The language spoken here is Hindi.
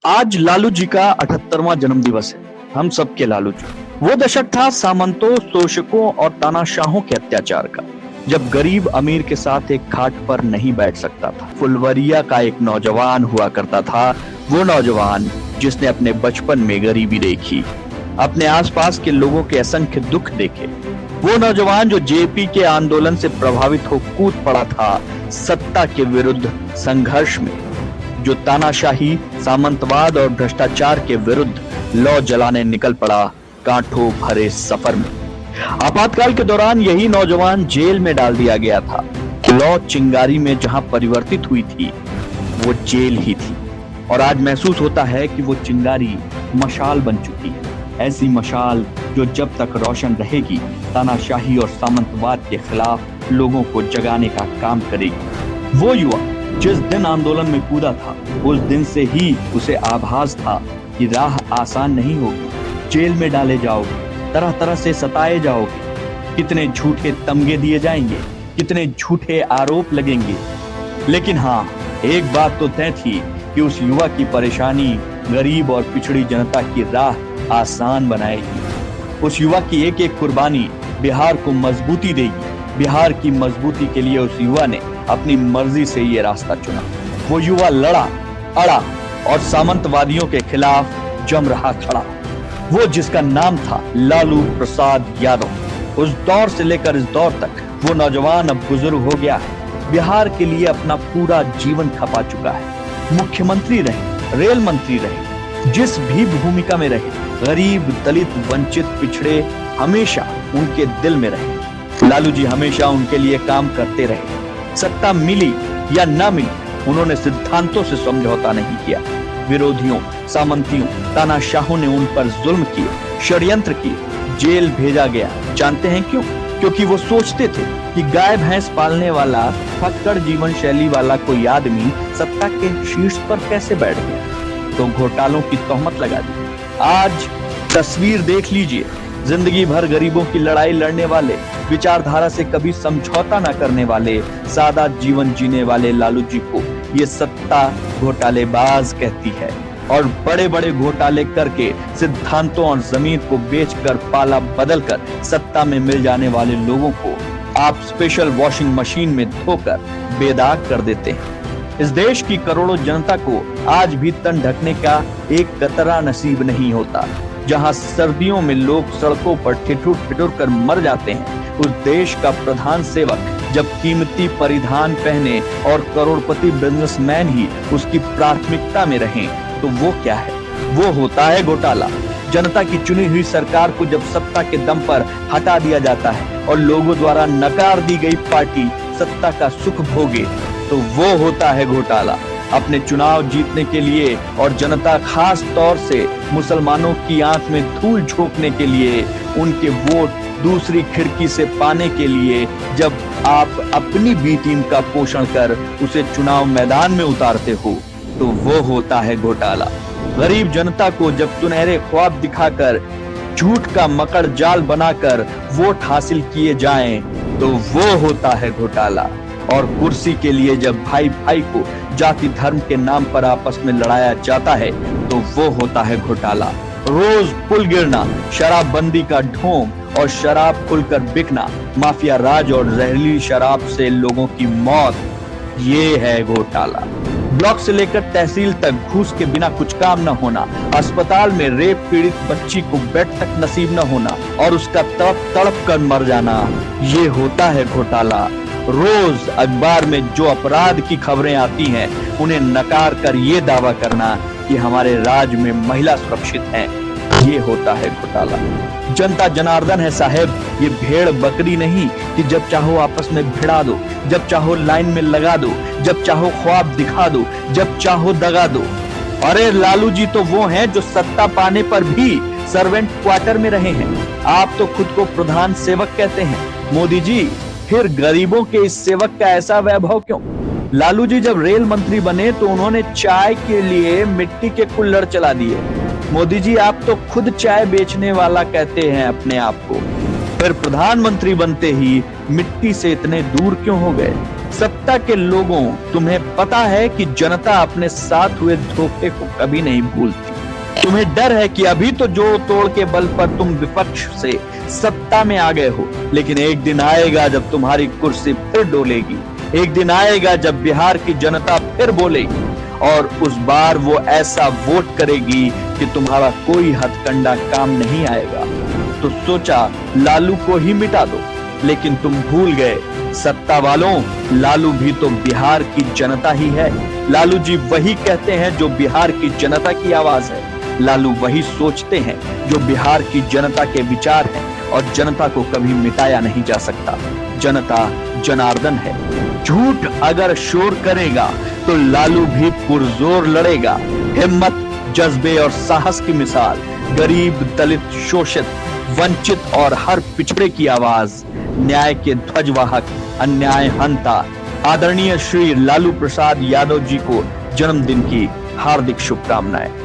आज लालू जी का 78वां जन्म दिवस है। हम सबके लालू जी। वो दशक था सामंतों, शोषकों और तानाशाहों के अत्याचार का, जब गरीब अमीर के साथ एक खाट पर नहीं बैठ सकता था। फुलवरिया का एक नौजवान हुआ करता था, वो नौजवान जिसने अपने बचपन में गरीबी देखी, अपने आसपास के लोगों के असंख्य दुख देखे। वो नौजवान जो जेपी के आंदोलन से प्रभावित हो कूद पड़ा था सत्ता के विरुद्ध संघर्ष में, जो तानाशाही, सामंतवाद और भ्रष्टाचार के विरुद्ध लौ जलाने निकल पड़ा कांटों भरे सफर में। आपातकाल के दौरान यही नौजवान जेल में डाल दिया गया था। लौ चिंगारी में जहां परिवर्तित हुई थी, वो जेल ही थी। और आज महसूस होता है कि वो चिंगारी मशाल बन चुकी है, ऐसी मशाल जो जब तक रोशन रहेगी तानाशाही और सामंतवाद के खिलाफ लोगों को जगाने का काम करेगी। वो युवा जिस दिन आंदोलन में कूदा था, उस दिन से ही उसे आभास था कि राह आसान नहीं होगी। जेल में डाले जाओगे, तरह तरह से सताए जाओगे, कितने झूठे तमगे दिए जाएंगे, कितने झूठे आरोप लगेंगे। लेकिन हाँ, एक बात तो तय थी कि उस युवा की परेशानी गरीब और पिछड़ी जनता की राह आसान बनाएगी। उस युवा की एक एक कुर्बानी बिहार को मजबूती देगी। बिहार की मजबूती के लिए उस युवा ने अपनी मर्जी से ये रास्ता चुना। वो युवा लड़ा, अड़ा और सामंतवादियों के खिलाफ जम रहा खड़ा। वो जिसका नाम था लालू प्रसाद यादव। उस दौर से लेकर इस दौर तक वो नौजवान अब बुजुर्ग हो गया है। बिहार के लिए अपना पूरा जीवन खपा चुका है। मुख्यमंत्री रहे, रेल मंत्री रहे, जिस भी भूमिका में रहे, गरीब, दलित, वंचित, पिछड़े हमेशा उनके दिल में रहे। लालू जी हमेशा उनके लिए काम करते रहे। सत्ता मिली या ना मिली, उन्होंने सिद्धांतों से समझौता नहीं किया। विरोधियों, सामंतियों, तानाशाहों ने उन पर जुल्म किए, षड्यंत्र किए, जेल भेजा गया। जानते हैं क्यों? क्योंकि वो सोचते थे कि गाय भैंस पालने वाला फक्कड़ जीवन शैली वाला कोई आदमी सत्ता के शीर्ष पर कैसे बैठ गया, तो घोटालों की तोहमत लगा दी। आज तस्वीर देख लीजिए, जिंदगी भर गरीबों की लड़ाई लड़ने वाले, विचारधारा से कभी समझौता न करने वाले, सादा जीवन जीने वाले लालू जी को ये सत्ता घोटालेबाज कहती है। और बड़े बड़े घोटाले करके सिद्धांतों और जमीन को बेचकर, पाला बदलकर सत्ता में मिल जाने वाले लोगों को आप स्पेशल वॉशिंग मशीन में धोकर बेदाग कर देते हैं। इस देश की करोड़ों जनता को आज भी तन ढकने का एक कतरा नसीब नहीं होता। जहां सर्दियों में लोग सड़कों पर ठिठुर ठिठुर कर मर जाते हैं, उस देश का प्रधान सेवक जब कीमती परिधान पहने और करोड़पति बिजनेसमैन ही उसकी प्राथमिकता में रहें, तो वो क्या है? वो होता है घोटाला। जनता की चुनी हुई सरकार को जब सत्ता के दम पर हटा दिया जाता है और लोगों द्वारा नकार दी गई पार्टी सत्ता का सुख भोगे, तो वो होता है घोटाला। अपने चुनाव जीतने के लिए और जनता, खास तौर से मुसलमानों की आंख में धूल झोंकने के लिए, उनके वोट दूसरी खिड़की से पाने के लिए, जब आप अपनी बी टीम का पोषण कर उसे चुनाव मैदान में उतारते हो, तो वो होता है घोटाला। गरीब जनता को जब सुनहरे ख्वाब दिखाकर, झूठ का मकड़ जाल बनाकर वोट हासिल किए जाएं, तो वो होता है घोटाला। और कुर्सी के लिए जब भाई भाई को जाति धर्म के नाम पर आपस में लड़ाया जाता है, तो वो होता है घोटाला। रोज पुल गिरना, शराबबंदी का ढोंग और शराब खुलकर बिकना, माफिया राज और जहरीली शराब से लोगों की मौत, ये है घोटाला। ब्लॉक से लेकर तहसील तक घूस के बिना कुछ काम न होना, अस्पताल में रेप पीड़ित बच्ची को बेड तक नसीब न होना और उसका तड़प तड़प कर मर जाना, ये होता है घोटाला। रोज अखबार में जो अपराध की खबरें आती हैं, उन्हें नकार कर ये दावा करना कि हमारे राज्य में महिला सुरक्षित हैं, ये होता है घोटाला। जनता जनार्दन है साहब, ये भेड़ बकरी नहीं कि जब चाहो आपस में भिड़ा दो, जब चाहो लाइन में लगा दो, जब चाहो ख्वाब दिखा दो, जब चाहो दगा दो। अरे लालू जी तो वो हैं जो सत्ता पाने पर भी सर्वेंट क्वार्टर में रहे हैं। आप तो खुद को प्रधान सेवक कहते हैं। मोदी जी, फिर गरीबों के इस सेवक का ऐसा वैभव क्यों? लालू जी जब रेल मंत्री बने तो उन्होंने चाय के लिए मिट्टी के कुल्हड़ चला दिए। मोदी जी, आप तो खुद चाय बेचने वाला कहते हैं अपने आप को। फिर प्रधानमंत्री बनते ही मिट्टी से इतने दूर क्यों हो गए? सत्ता के लोगों, तुम्हें पता है कि जनता अपने साथ हुए धोखे को कभी नहीं भूलती। तुम्हें डर है कि अभी तो जोड़ तोड़ के बल पर तुम विपक्ष से सत्ता में आ गए हो, लेकिन एक दिन आएगा जब तुम्हारी कुर्सी फिर डोलेगी। एक दिन आएगा जब बिहार की जनता फिर बोलेगी, और उस बार वो ऐसा वोट करेगी कि तुम्हारा कोई हथकंडा काम नहीं आएगा। तो सोचा लालू को ही मिटा दो, लेकिन तुम भूल गए सत्ता वालों, लालू भी तो बिहार की जनता ही है। लालू जी वही कहते हैं जो बिहार की जनता की आवाज है। लालू वही सोचते हैं जो बिहार की जनता के विचार हैं, और जनता को कभी मिटाया नहीं जा सकता। जनता जनार्दन है। झूठ अगर शोर करेगा तो लालू भी पुरजोर लड़ेगा। हिम्मत, जज्बे और साहस की मिसाल, गरीब, दलित, शोषित, वंचित और हर पिछड़े की आवाज, न्याय के ध्वजवाहक, अन्याय हंता, आदरणीय श्री लालू प्रसाद यादव जी को जन्मदिन की हार्दिक शुभकामनाएं।